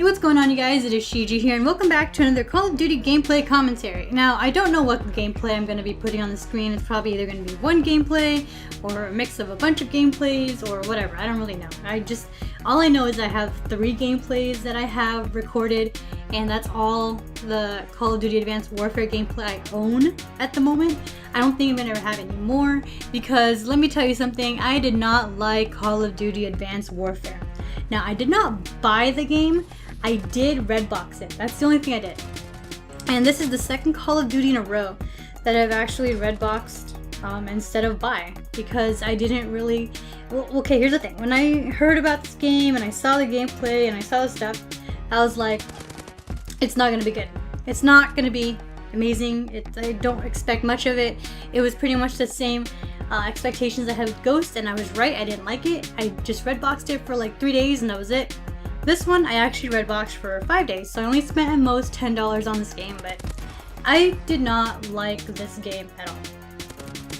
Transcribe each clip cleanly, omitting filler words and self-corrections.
Hey, what's going on, you guys? It is Shiji here, and welcome back to another Call of Duty gameplay commentary. Now, I don't know what gameplay I'm going to be putting on the screen. It's probably either going to be one gameplay, or a mix of a bunch of gameplays, or whatever. I don't really know. All I know is I have 3 gameplays that I have recorded, and that's all the Call of Duty Advanced Warfare gameplay I own at the moment. I don't think I'm going to ever have any more, because let me tell you something, I did not like Call of Duty Advanced Warfare. Now, I did not buy the game, I did redbox it. That's the only thing I did. And this is the second Call of Duty in a row that I've actually redboxed instead of buy, because I didn't really... Well, okay, here's the thing. When I heard about this game and I saw the gameplay and I saw the stuff, I was like, it's not going to be good. It's not going to be amazing. I don't expect much of it. It was pretty much the same expectations I had with Ghost, and I was right. I didn't like it. I just redboxed it for like 3 days and that was it. This one I actually redboxed for 5 days, so I only spent at most $10 on this game, but I did not like this game at all.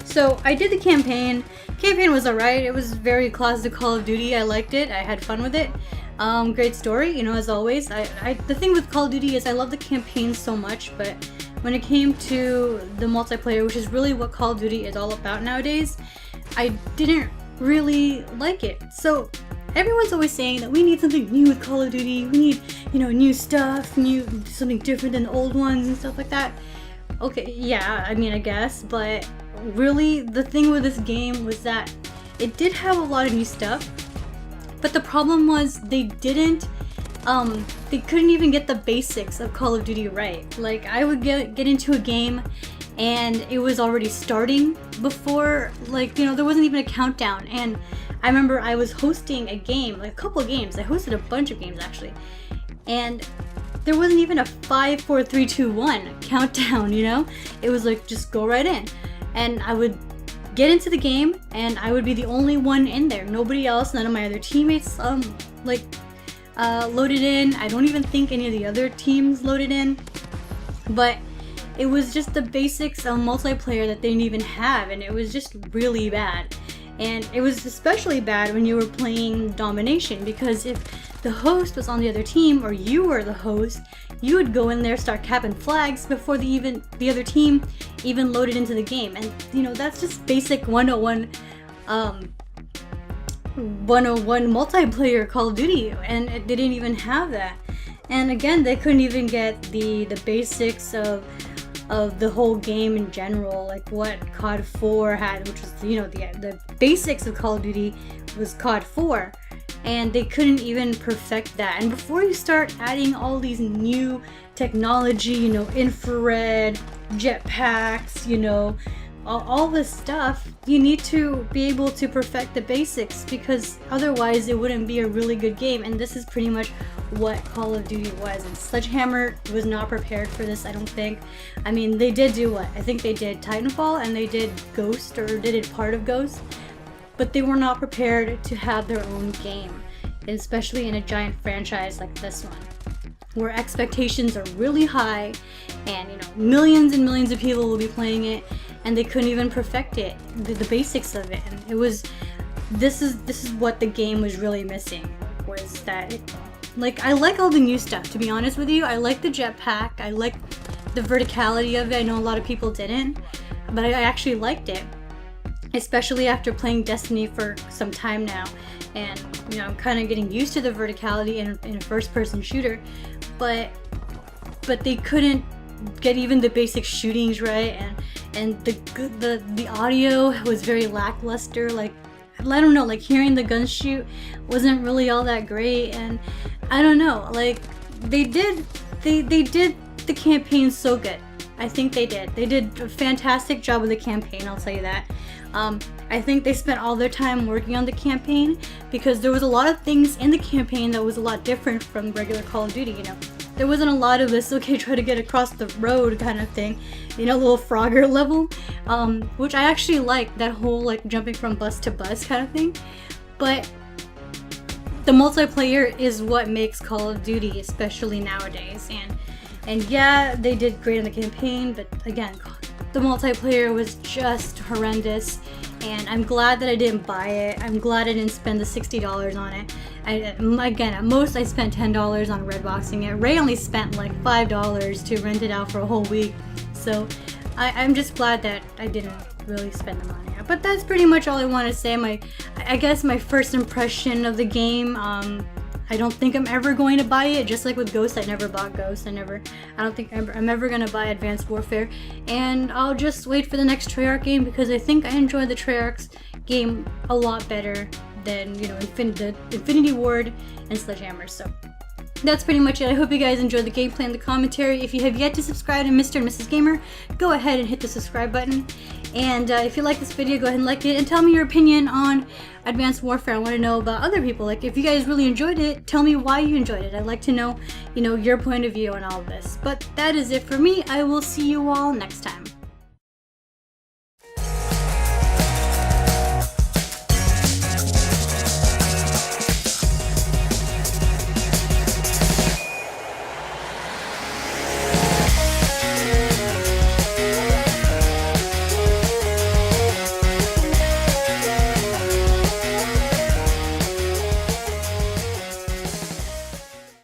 So I did the campaign. Campaign was alright. It was very classic Call of Duty. I liked it. I had fun with it. Great story, you know, as always. The thing with Call of Duty is I love the campaign so much, but when it came to the multiplayer, which is really what Call of Duty is all about nowadays, I didn't really like it. So everyone's always saying that we need something new with Call of Duty. We need, you know, new stuff, something different than the old ones and stuff like that. Okay, yeah, I mean, I guess, but really the thing with this game was that it did have a lot of new stuff, but the problem was they couldn't even get the basics of Call of Duty right. Like, I would get into a game and it was already starting before, like, you know, there wasn't even a countdown. And I remember I was hosting a game, like a couple of games. I hosted a bunch of games actually, and there wasn't even a 5, 4, 3, 2, 1 countdown, you know? It was like, just go right in. And I would get into the game and I would be the only one in there. Nobody else, none of my other teammates loaded in. I don't even think any of the other teams loaded in. But it was just the basics of multiplayer that they didn't even have, and it was just really bad. And it was especially bad when you were playing domination, because if the host was on the other team or you were the host, you would go in there, start capping flags before the other team even loaded into the game. And you know, that's just basic 101 multiplayer Call of Duty, and they didn't even have that. And again, they couldn't even get the basics of the whole game in general, like what COD 4 had, which was, you know, the basics of Call of Duty was COD 4, and they couldn't even perfect that. And before you start adding all these new technology, you know, infrared, jetpacks, you know, all this stuff, you need to be able to perfect the basics, because otherwise it wouldn't be a really good game. And this is pretty much what Call of Duty was, and Sledgehammer was not prepared for this, I don't think. I mean, they did do what? I think they did Titanfall and they did Ghost, or they did part of Ghost, but they were not prepared to have their own game, especially in a giant franchise like this one, where expectations are really high and, you know, millions and millions of people will be playing it, and they couldn't even perfect it, the basics of it. And it was, this is what the game was really missing, was that like, I like all the new stuff, to be honest with you. I like the jetpack, I like the verticality of it. I know a lot of people didn't, but I actually liked it, especially after playing Destiny for some time now. And, you know, I'm kind of getting used to the verticality in a first-person shooter, but they couldn't get even the basic shootings right, and the audio was very lackluster. Like, I don't know, like hearing the guns shoot wasn't really all that great, and I don't know, like they did the campaign so good. I think they did a fantastic job with the campaign, I'll tell you that. I think they spent all their time working on the campaign, because there was a lot of things in the campaign that was a lot different from regular Call of Duty, you know. There wasn't a lot of this, okay, try to get across the road kind of thing, you know, little Frogger level, which I actually like, that whole like jumping from bus to bus kind of thing. But the multiplayer is what makes Call of Duty, especially nowadays. And yeah, they did great in the campaign, but again, the multiplayer was just horrendous, and I'm glad that I didn't buy it. I'm glad I didn't spend the $60 on it. Again, at most I spent $10 on redboxing it. Ray only spent like $5 to rent it out for a whole week. So I'm just glad that I didn't really spend the money. But that's pretty much all I want to say. I guess my first impression of the game. I don't think I'm ever going to buy it. Just like with Ghost, I never bought Ghost. I don't think I'm ever going to buy Advanced Warfare. And I'll just wait for the next Treyarch game because I think I enjoy the Treyarch's game a lot better than, you know, the Infinity Ward and Sledgehammer. So that's pretty much it. I hope you guys enjoyed the gameplay and the commentary. If you have yet to subscribe to Mr. and Mrs. Gamer, go ahead and hit the subscribe button. And if you like this video, go ahead and like it and tell me your opinion on Advanced Warfare. I want to know about other people. Like, if you guys really enjoyed it, tell me why you enjoyed it. I'd like to know, you know, your point of view on all of this. But that is it for me. I will see you all next time.